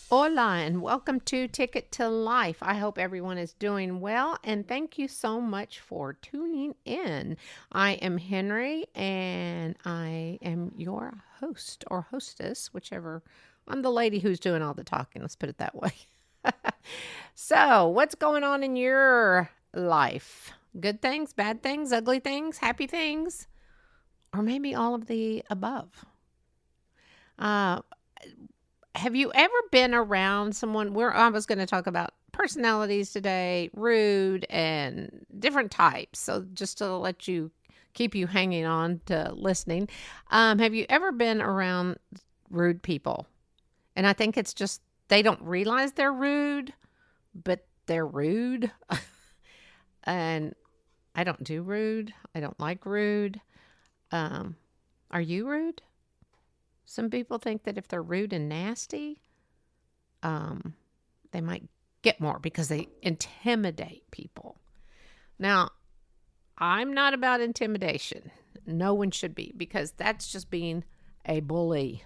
Hola, and welcome to Ticket to Life. I hope everyone is doing well, and thank you so much for tuning in. I am Henry, and I am your host or hostess, whichever. I'm the lady who's doing all the talking, let's put it that way. So, what's going on in your life? Good things, bad things, ugly things, happy things, or maybe all of the above? Uh, have you ever been around someone where I was going to talk about personalities today, rude and different types. So just to let you keep you hanging on to listening. Have you ever been around rude people? And I think it's just they don't realize they're rude, but they're rude. And I don't do rude. I don't like rude. Um, are you rude? Some people think that if they're rude and nasty, they might get more because they intimidate people. Now, I'm not about intimidation. No one should be, because that's just being a bully.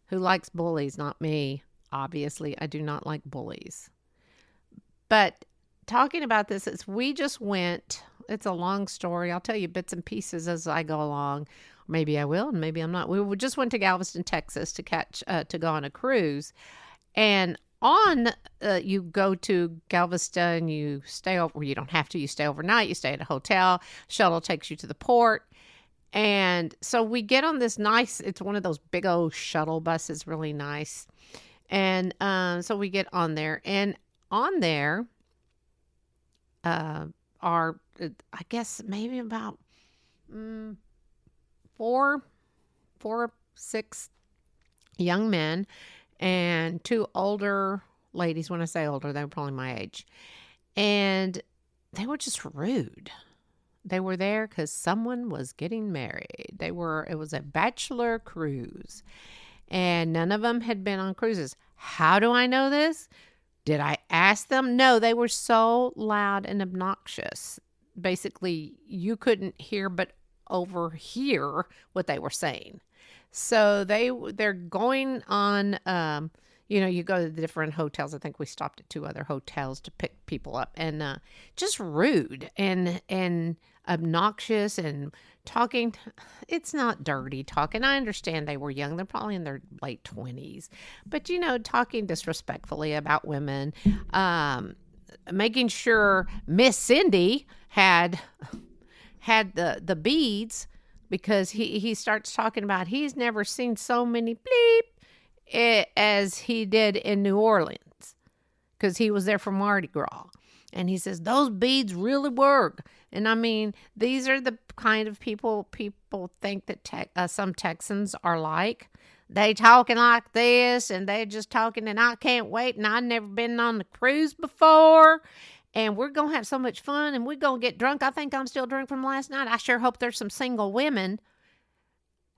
Who likes bullies? Not me. Obviously, I do not like bullies. But talking about this, we just went, it's a long story. I'll tell you bits and pieces as I go along. Maybe I will, and maybe I'm not. We just went to Galveston, Texas to go on a cruise. And you go to Galveston, you stay over, you don't have to, you stay overnight, you stay at a hotel, shuttle takes you to the port. And so we get on this nice, it's one of those big old shuttle buses, really nice. And so we get on there, and on there are, I guess, maybe about four, 6 young men and 2 older ladies. When I say older, they were probably my age. And they were just rude. They were there because someone was getting married. It was a bachelor cruise. And none of them had been on cruises. How do I know this? Did I ask them? No, they were so loud and obnoxious. Basically, you couldn't hear but overhear what they were saying. So they're going on, you go to the different hotels. I think we stopped at 2 other hotels to pick people up, and just rude and obnoxious and talking. It's not dirty talking. I understand they were young. They're probably in their late 20s, but talking disrespectfully about women, making sure Miss Cindy had the beads, because he starts talking about he's never seen so many bleep as he did in New Orleans, because he was there for Mardi Gras. And he says, those beads really work. And I mean, these are the kind of people think that some Texans are like. They talking like this, and they just talking, and I can't wait, and I've never been on the cruise before. And we're going to have so much fun, and we're going to get drunk. I think I'm still drunk from last night. I sure hope there's some single women.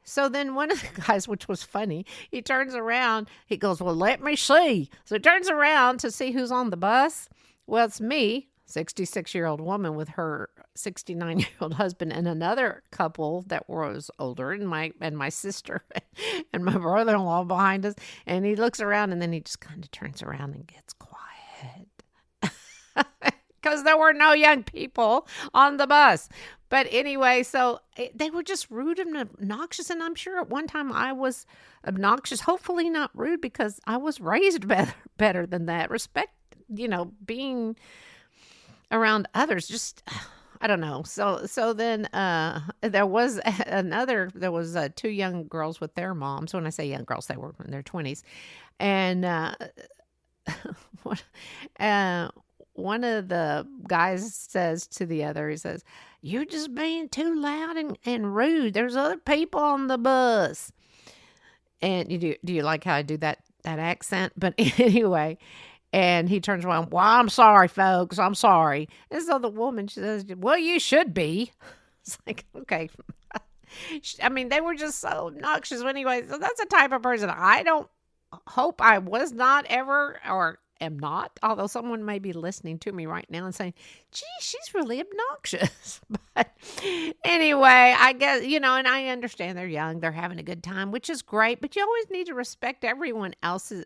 So then one of the guys, which was funny, he turns around. He goes, well, let me see. So he turns around to see who's on the bus. Well, it's me, 66-year-old woman with her 69-year-old husband, and another couple that was older, and my sister and my brother-in-law behind us. And he looks around, and then he just kind of turns around and gets quiet. Because there were no young people on the bus. But anyway, so they were just rude and obnoxious. And I'm sure at one time I was obnoxious, hopefully not rude, because I was raised better than that. Respect, being around others, just, I don't know. So then there was 2 young girls with their moms. When I say young girls, they were in their 20s. And one of the guys says to the other, he says, you're just being too loud and rude. There's other people on the bus. And do you like how I do that accent? But anyway, and he turns around, well, I'm sorry, folks. I'm sorry. And so the woman, she says, well, you should be. It's like, okay. I mean, they were just so obnoxious. Anyway, so that's the type of person I don't hope I was not ever or am not, although someone may be listening to me right now and saying, gee, she's really obnoxious. But anyway, I guess, and I understand they're young, they're having a good time, which is great, but you always need to respect everyone else's,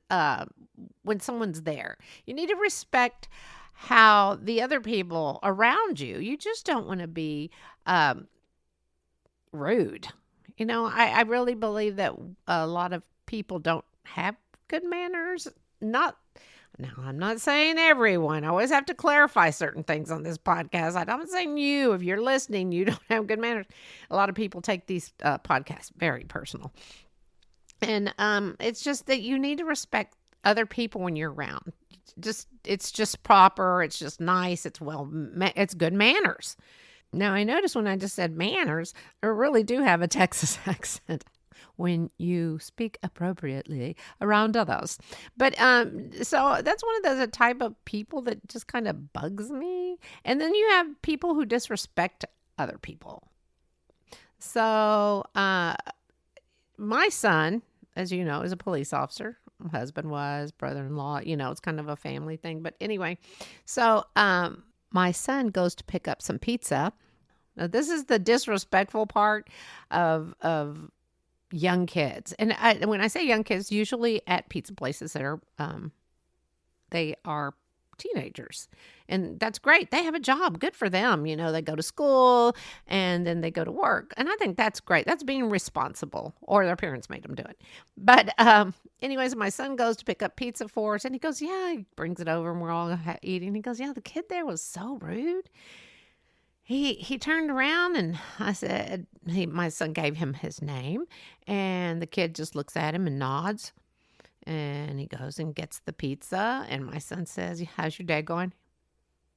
when someone's there. You need to respect how the other people around you. You just don't want to be rude. I really believe that a lot of people don't have good manners. Now, I'm not saying everyone. I always have to clarify certain things on this podcast. I'm not saying you, if you're listening, you don't have good manners. A lot of people take these podcasts very personal. And it's just that you need to respect other people when you're around. It's just proper. It's just nice. It's good manners. Now, I noticed when I just said manners, I really do have a Texas accent when you speak appropriately around others. But so that's one of those type of people that just kind of bugs me. And then you have people who disrespect other people. So my son, as you know, is a police officer. My husband was, brother-in-law, it's kind of a family thing. But anyway, so my son goes to pick up some pizza. Now, this is the disrespectful part of young kids. And when I say young kids, usually at pizza places that are, they are teenagers. And that's great. They have a job. Good for them. They go to school and then they go to work. And I think that's great. That's being responsible, or their parents made them do it. But anyways, my son goes to pick up pizza for us and he goes, yeah, he brings it over and we're all eating. He goes, yeah, the kid there was so rude. He turned around and I said, my son gave him his name and the kid just looks at him and nods. And he goes and gets the pizza. And my son says, how's your day going?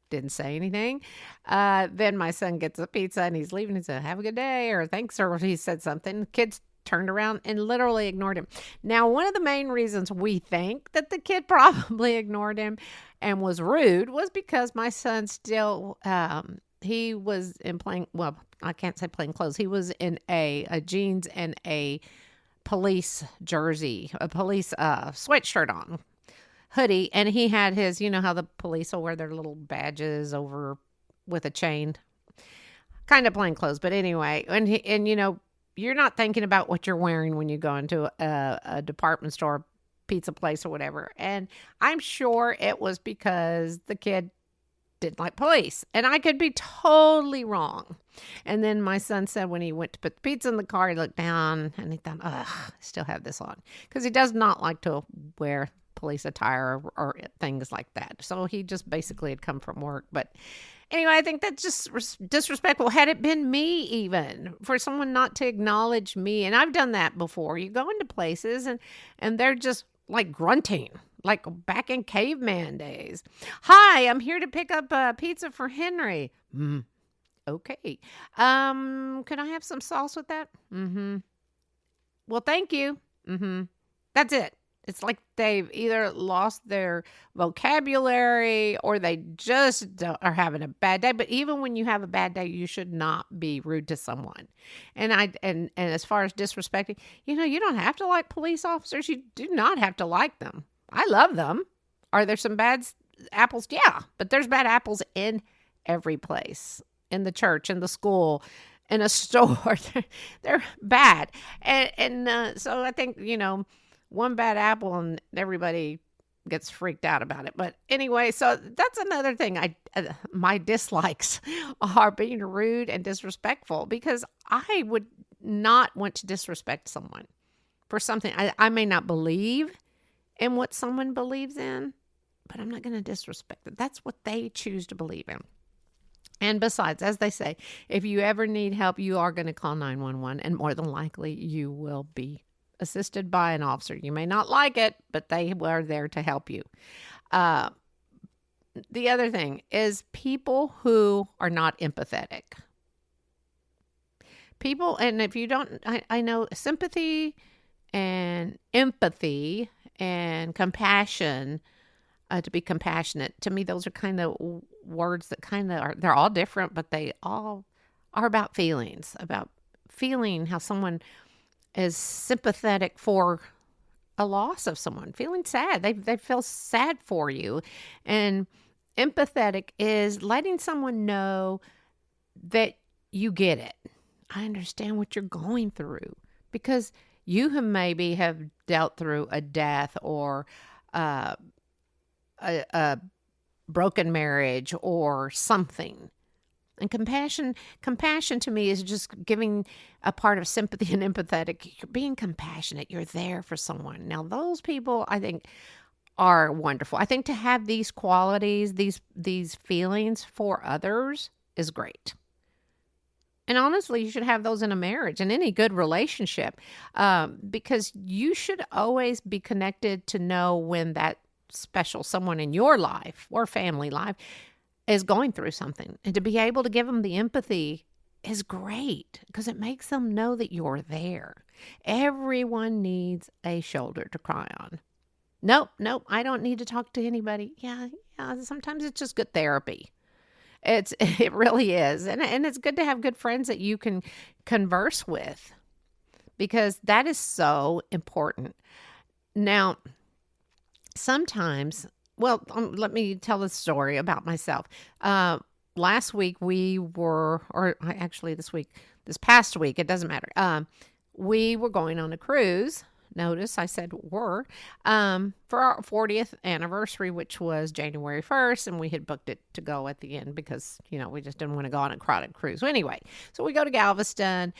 Didn't say anything. Then my son gets the pizza and he's leaving. He said, have a good day, or thanks, or he said something. The kids turned around and literally ignored him. Now, one of the main reasons we think that the kid probably ignored him and was rude was because my son still, he was in I can't say plain clothes. He was in a jeans and a police jersey, a police sweatshirt on, hoodie, and he had his, how the police will wear their little badges over with a chain, kind of plain clothes. But anyway, and you're not thinking about what you're wearing when you go into a department store, pizza place, or whatever. And I'm sure it was because the kid didn't like police, and I could be totally wrong. And then my son said when he went to put the pizza in the car, he looked down and he thought, I still have this on, because he does not like to wear police attire or things like that. So he just basically had come from work. But anyway, I think that's just disrespectful. Had it been me, even for someone not to acknowledge me, and I've done that before. You go into places and they're just like grunting, like back in caveman days. Hi, I'm here to pick up pizza for Henrie. Okay. Can I have some sauce with that? Well, thank you. That's it. It's like they've either lost their vocabulary or they just are having a bad day. But even when you have a bad day, you should not be rude to someone. And as far as disrespecting, you don't have to like police officers. You do not have to like them. I love them. Are there some bad apples? Yeah, but there's bad apples in every place, in the church, in the school, in a store. They're bad. And so I think, one bad apple and everybody gets freaked out about it. But anyway, so that's another thing. My dislikes are being rude and disrespectful, because I would not want to disrespect someone for something. I may not believe in what someone believes in, but I'm not going to disrespect it. That's what they choose to believe in. And besides, as they say, if you ever need help, you are going to call 911, and more than likely you will be assisted by an officer. You may not like it, but they are there to help you. The other thing is people who are not empathetic. People, and if you don't, I know sympathy and empathy and compassion, to be compassionate, to me, those are kind of words that kind of are, they're all different, but they all are about feelings, about feeling how someone is sympathetic for a loss of someone, feeling sad. They feel sad for you. And empathetic is letting someone know that you get it. I understand what you're going through, because you have dealt through a death or a broken marriage or something. And compassion to me is just giving a part of sympathy and empathetic. You're being compassionate. You're there for someone. Now, those people, I think, are wonderful. I think to have these qualities, these feelings for others is great. And honestly, you should have those in a marriage and any good relationship, because you should always be connected to know when that special someone in your life or family life is going through something. And to be able to give them the empathy is great, because it makes them know that you're there. Everyone needs a shoulder to cry on. Nope, I don't need to talk to anybody. Yeah, sometimes it's just good therapy. It really is. And it's good to have good friends that you can converse with, because that is so important. Now, sometimes, let me tell a story about myself. Last week this past week, it doesn't matter. We were going on a cruise. Notice I said were, for our 40th anniversary, which was January 1st, and we had booked it to go at the end because, we just didn't want to go on a crowded cruise. So anyway, so we go to Galveston,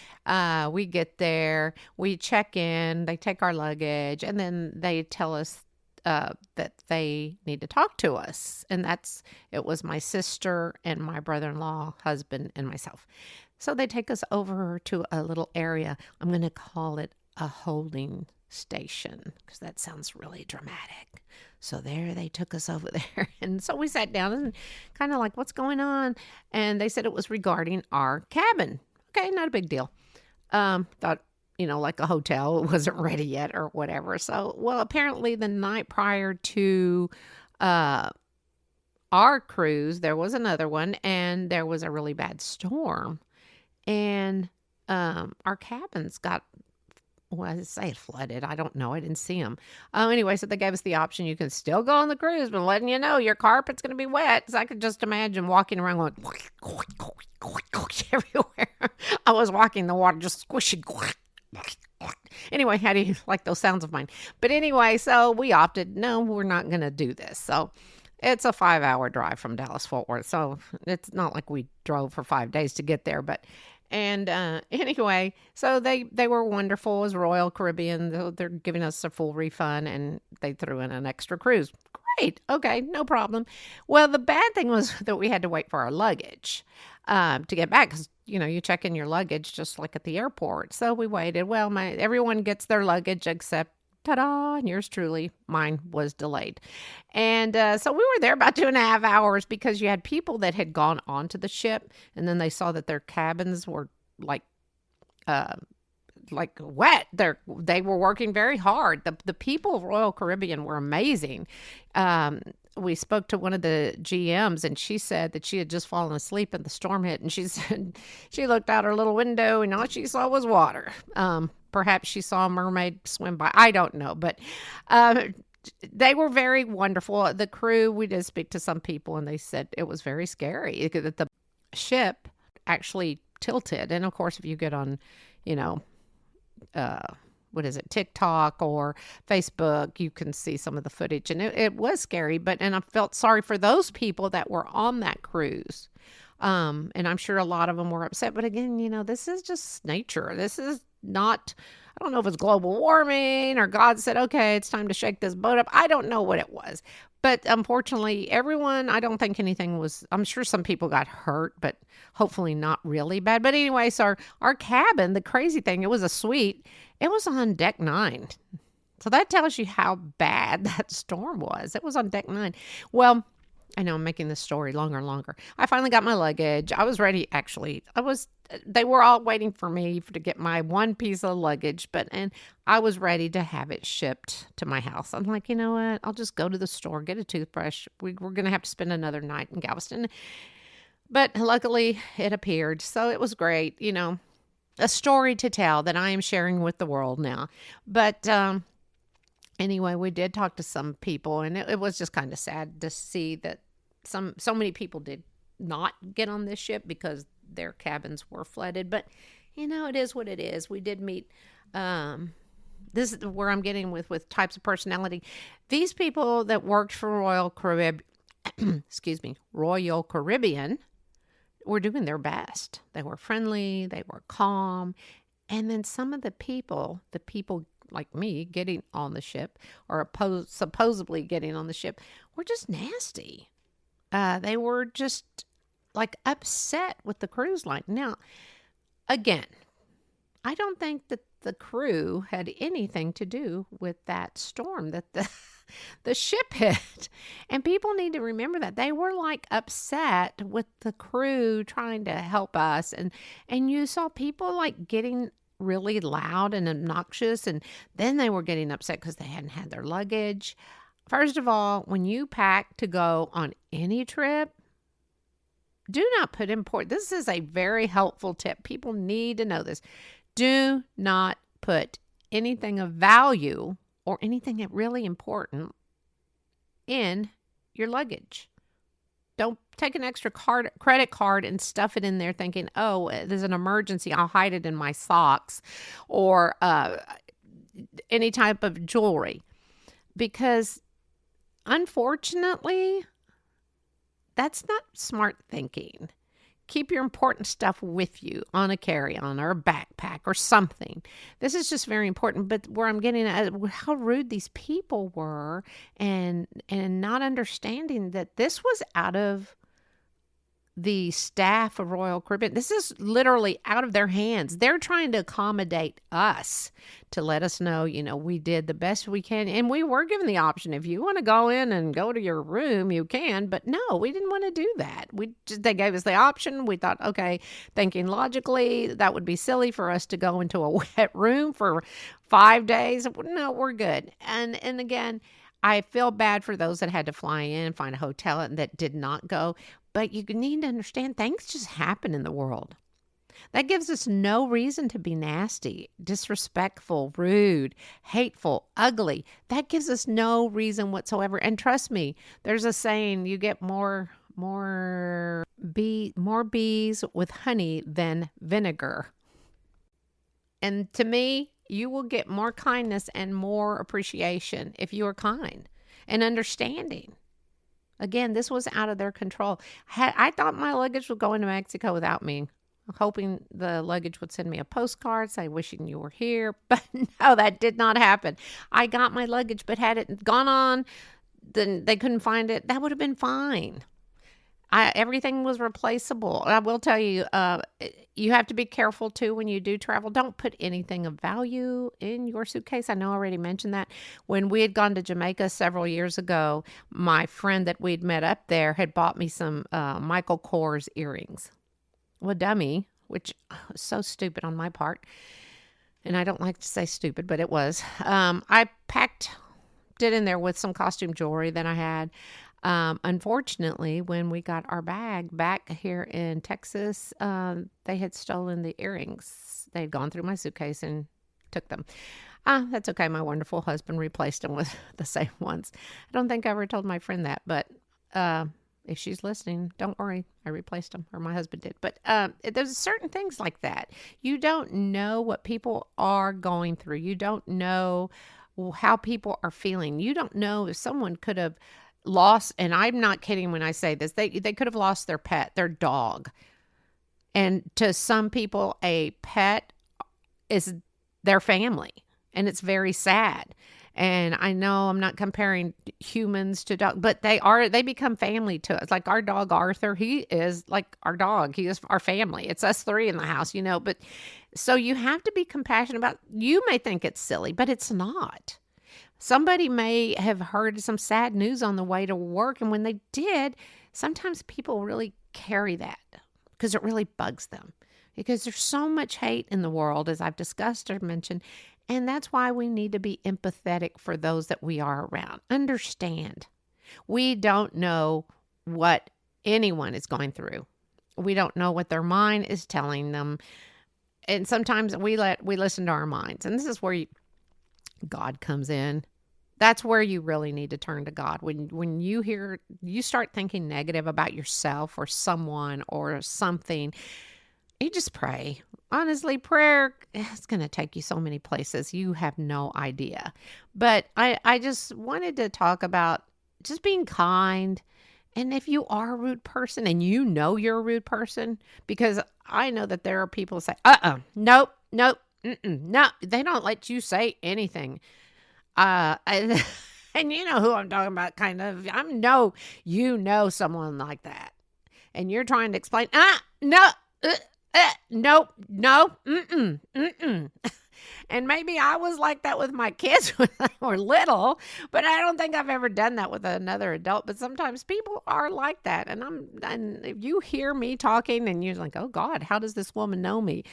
we get there, we check in, they take our luggage, and then they tell us that they need to talk to us. And it was my sister and my brother-in-law, husband, and myself. So they take us over to a little area. I'm going to call it a holding station, because that sounds really dramatic. So there they took us over there. And so we sat down and kind of like, what's going on? And they said it was regarding our cabin. Okay, not a big deal. Thought, like a hotel, it wasn't ready yet or whatever. So, apparently the night prior to our cruise, there was another one, and there was a really bad storm. And our cabins got, I say flooded. I don't know. I didn't see them. Anyway, so they gave us the option. You can still go on the cruise, but letting you know your carpet's going to be wet. So I could just imagine walking around going everywhere. I was walking the water, just squishing. Anyway, how do you like those sounds of mine? But anyway, so we opted, no, we're not going to do this. So it's a 5-hour drive from Dallas-Fort Worth. So it's not like we drove for 5 days to get there, anyway, so they were wonderful. It was Royal Caribbean. They're giving us a full refund, and they threw in an extra cruise. Great. Okay, no problem. Well, the bad thing was that we had to wait for our luggage to get back, because, you check in your luggage just like at the airport. So we waited. Well, everyone gets their luggage except, ta-da, and yours truly, mine was delayed. And so we were there about 2.5 hours, because you had people that had gone onto the ship, and then they saw that their cabins were like wet. They were working very hard. The people of Royal Caribbean were amazing. We spoke to one of the GMs, and she said that she had just fallen asleep and the storm hit, and she said she looked out her little window and all she saw was water. Perhaps she saw a mermaid swim by. I don't know, but they were very wonderful. The crew, we did speak to some people, and they said it was very scary that the ship actually tilted. And of course, if you get on, TikTok or Facebook, you can see some of the footage, and it was scary. And I felt sorry for those people that were on that cruise. And I'm sure a lot of them were upset. But again, this is just nature. This is not, I don't know if it's global warming or God said, okay, it's time to shake this boat up. I don't know what it was. But unfortunately, everyone, I don't think anything was, I'm sure some people got hurt, but hopefully not really bad. But anyway, so our cabin, the crazy thing, it was a suite. It was on deck 9. So that tells you how bad that storm was. It was on deck 9. Well, I know I'm making this story longer and longer. I finally got my luggage. I was ready, actually. They were all waiting for me to get my one piece of luggage, and I was ready to have it shipped to my house. I'm like, you know what? I'll just go to the store, get a toothbrush. We're going to have to spend another night in Galveston. But luckily, it appeared. So it was great, a story to tell that I am sharing with the world now. But Anyway, we did talk to some people, and it was just kind of sad to see that so many people did not get on this ship because their cabins were flooded. But it is what it is. We did meet. This is where I'm getting with types of personality. These people that worked for Royal Caribbean, excuse me, Royal Caribbean, were doing their best. They were friendly. They were calm. And then some of the people like me getting on the ship or supposedly getting on the ship were just nasty. They were just like upset with the cruise line. Now, again, I don't think that the crew had anything to do with that storm that the ship hit. And people need to remember that. They were like upset with the crew trying to help us. And you saw people like getting really loud and obnoxious, and then they were getting upset because they hadn't had their luggage. First of all, when you pack to go on any trip, do not put import. This is a very helpful tip. People need to know this. Do not put anything of value or anything really important in your luggage. Don't take an extra credit card and stuff it in there thinking, oh, there's an emergency. I'll hide it in my socks or any type of jewelry. Because unfortunately, that's not smart thinking. Keep your important stuff with you on a carry-on or a backpack or something. This is just very important. But where I'm getting at how rude these people were and not understanding that this was out of the staff of Royal Caribbean. This is literally out of their hands. They're trying to accommodate us to let us know, we did the best we can. And we were given the option. If you want to go in and go to your room, you can. But no, we didn't want to do that. They gave us the option. We thought, okay, thinking logically, that would be silly for us to go into a wet room for 5 days. No, we're good. And again, I feel bad for those that had to fly in, find a hotel, and that did not go. But you need to understand things just happen in the world. That gives us no reason to be nasty, disrespectful, rude, hateful, ugly. That gives us no reason whatsoever. And trust me, there's a saying, you get more bees with honey than vinegar. And to me, you will get more kindness and more appreciation if you are kind and understanding. Again, this was out of their control. I thought my luggage would go into Mexico without me, hoping the luggage would send me a postcard, say, wishing you were here. But no, that did not happen. I got my luggage, but had it gone on, then they couldn't find it. That would have been fine. Everything was replaceable. I will tell you, you have to be careful too when you do travel. Don't put anything of value in your suitcase. I know I already mentioned that. When we had gone to Jamaica several years ago, my friend that we'd met up there had bought me some Michael Kors earrings. Well, dummy, which was so stupid on my part. And I don't like to say stupid, but it was. I did in there with some costume jewelry that I had. Unfortunately, when we got our bag back here in Texas, they had stolen the earrings. They'd gone through my suitcase and took them. That's okay. My wonderful husband replaced them with the same ones. I don't think I ever told my friend that, but if she's listening, don't worry. I replaced them, or my husband did. But there's certain things like that. You don't know what people are going through. You don't know how people are feeling. You don't know if someone could have lost, and I'm not kidding when I say this, they could have lost their pet, their dog. And to some people, a pet is their family, and it's very sad. And I know I'm not comparing humans to dogs, but they become family to us. Like our dog, Arthur, he is like our dog. He is our family. It's us three in the house, but so you have to be compassionate about, you may think it's silly, but it's not. Somebody may have heard some sad news on the way to work, and when they did, sometimes people really carry that because it really bugs them, because there's so much hate in the world, as I've discussed or mentioned, and that's why we need to be empathetic for those that we are around. Understand, we don't know what anyone is going through. We don't know what their mind is telling them, and sometimes we listen to our minds, and this is where God comes in. That's where you really need to turn to God. When you start thinking negative about yourself or someone or something, you just pray. Honestly, prayer is going to take you so many places. You have no idea. But I just wanted to talk about just being kind. And if you are a rude person and you know you're a rude person, because I know that there are people who say, nope, nope, no, they don't let you say anything. And you know who I'm talking about, kind of. You know someone like that. And you're trying to explain, no, nope, no, And maybe I was like that with my kids when they were little, but I don't think I've ever done that with another adult. But sometimes people are like that. And if you hear me talking and you're like, oh God, how does this woman know me?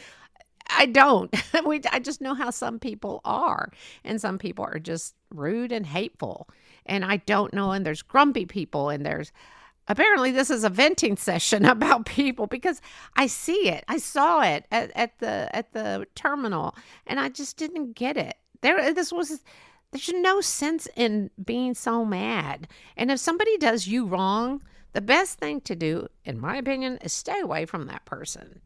I don't. I just know how some people are. And some people are just rude and hateful. And I don't know. And there's grumpy people. And apparently this is a venting session about people because I see it. I saw it at the terminal. And I just didn't get it. There's no sense in being so mad. And if somebody does you wrong, the best thing to do, in my opinion, is stay away from that person.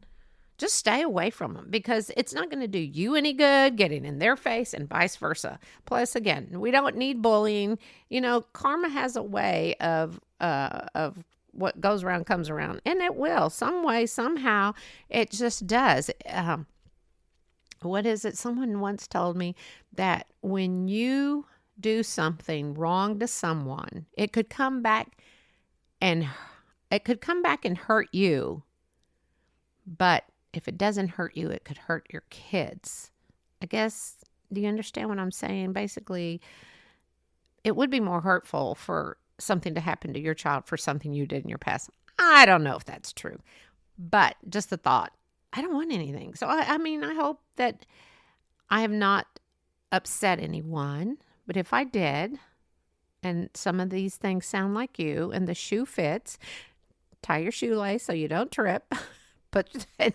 Just stay away from them because it's not going to do you any good getting in their face and vice versa. Plus, again, we don't need bullying. You know, karma has a way of what goes around comes around, and it will. Some way, somehow, it just does. What is it? Someone once told me that when you do something wrong to someone, it could come back and hurt you, but if it doesn't hurt you, it could hurt your kids. I guess, do you understand what I'm saying? Basically, it would be more hurtful for something to happen to your child for something you did in your past. I don't know if that's true, but just the thought, I don't want anything. So, I mean, I hope that I have not upset anyone, but if I did, and some of these things sound like you, and the shoe fits, tie your shoelace so you don't trip.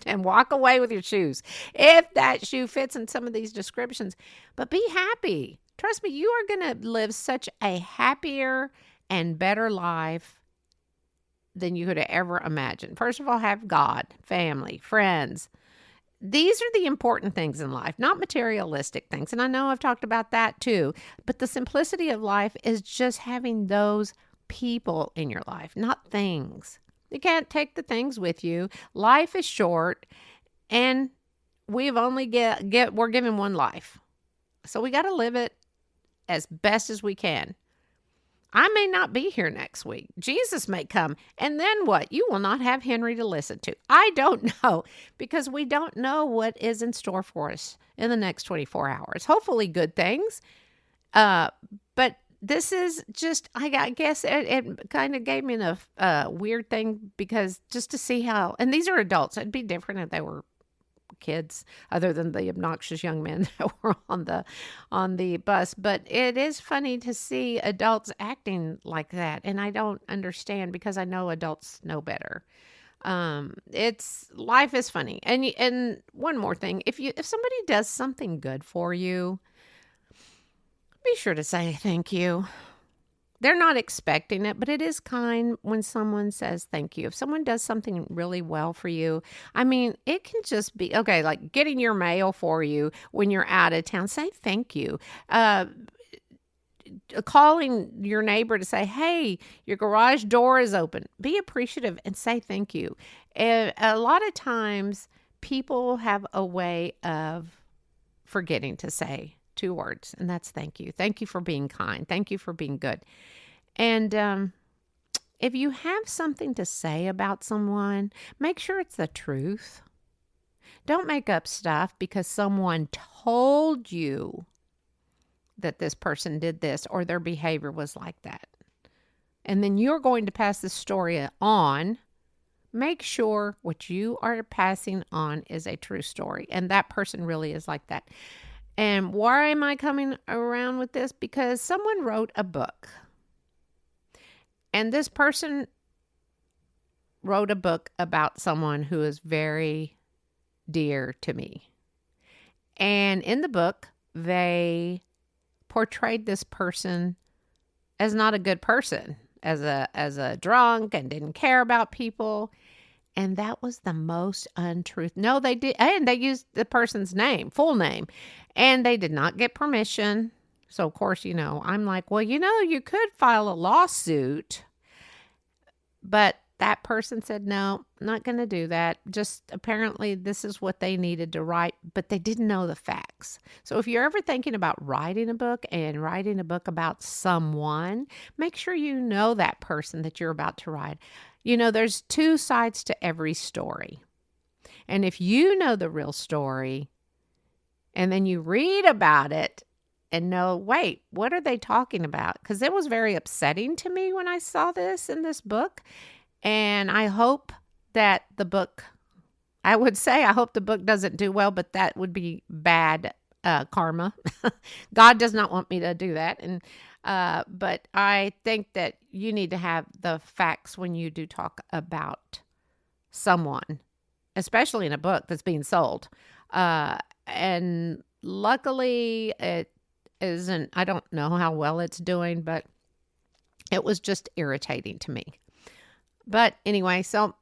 And walk away with your shoes if that shoe fits in some of these descriptions. But be happy. Trust me, you are going to live such a happier and better life than you could have ever imagined. First of all, have God, family, friends. These are the important things in life, not materialistic things. And I know I've talked about that too. But the simplicity of life is just having those people in your life, not things. You can't take the things with you. Life is short, and we've only we're given one life. So we got to live it as best as we can. I may not be here next week. Jesus may come. And then what? You will not have Henrie to listen to. I don't know, because we don't know what is in store for us in the next 24 hours. Hopefully good things. But this is just, I guess it kind of gave me a weird thing, because just to see how, and these are adults. It'd be different if they were kids, other than the obnoxious young men that were on the bus. But it is funny to see adults acting like that. And I don't understand, because I know adults know better. Life is funny. And one more thing, if somebody does something good for you, be sure to say thank you. They're not expecting it, but it is kind when someone says thank you. If someone does something really well for you, I mean, it can just be, okay, like getting your mail for you when you're out of town, say thank you. Calling your neighbor to say, hey, your garage door is open. Be appreciative and say thank you. And a lot of times people have a way of forgetting to say 2 words, and that's thank you. Thank you for being kind. Thank you for being good. And if you have something to say about someone, make sure it's the truth. Don't make up stuff because someone told you that this person did this or their behavior was like that. And then you're going to pass the story on. Make sure what you are passing on is a true story, and that person really is like that. And why am I coming around with this? Because someone wrote a book. And this person wrote a book about someone who is very dear to me. And in the book, they portrayed this person as not a good person, as a drunk and didn't care about people. And that was the most untruth. No, they did. And they used the person's name, full name, and they did not get permission. So, of course, I'm like, well, you could file a lawsuit. But that person said, no, not going to do that. Just apparently this is what they needed to write, but they didn't know the facts. So if you're ever thinking about writing a book and writing a book about someone, make sure you know that person that you're about to write. There's two sides to every story. And if you know the real story and then you read about it and know, wait, what are they talking about? Because it was very upsetting to me when I saw this in this book. And I hope that the book, I hope the book doesn't do well, but that would be bad karma. God does not want me to do that. And but I think that you need to have the facts when you do talk about someone, especially in a book that's being sold. And luckily it isn't, I don't know how well it's doing, but it was just irritating to me. But anyway, so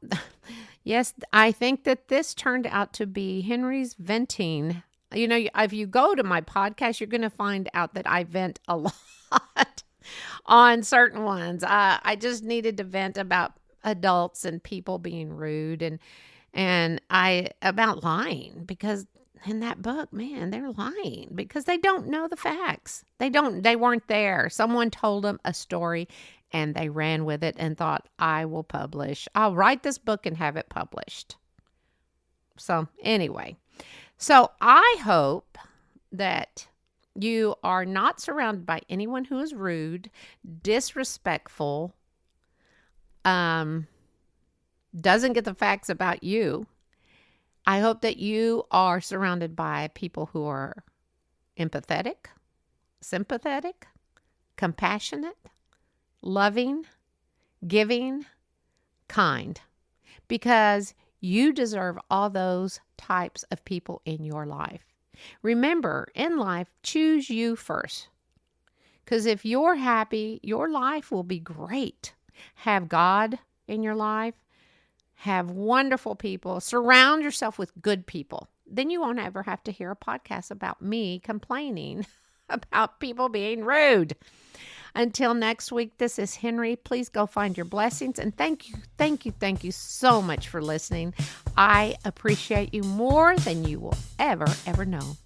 yes, I think that this turned out to be Henrie's venting. If you go to my podcast, you're going to find out that I vent a lot on certain ones. I just needed to vent about adults and people being rude and about lying, because in that book, man, they're lying because they don't know the facts. They weren't there. Someone told them a story and they ran with it and thought, I'll write this book and have it published. So anyway, I hope that you are not surrounded by anyone who is rude, disrespectful, doesn't get the facts about you. I hope that you are surrounded by people who are empathetic, sympathetic, compassionate, loving, giving, kind, because you deserve all those types of people in your life. Remember, in life, choose you first, because if you're happy, your life will be great. Have God in your life. Have wonderful people. Surround yourself with good people. Then you won't ever have to hear a podcast about me complaining about people being rude. Until next week, this is Henrie. Please go find your blessings. And thank you so much for listening. I appreciate you more than you will ever know.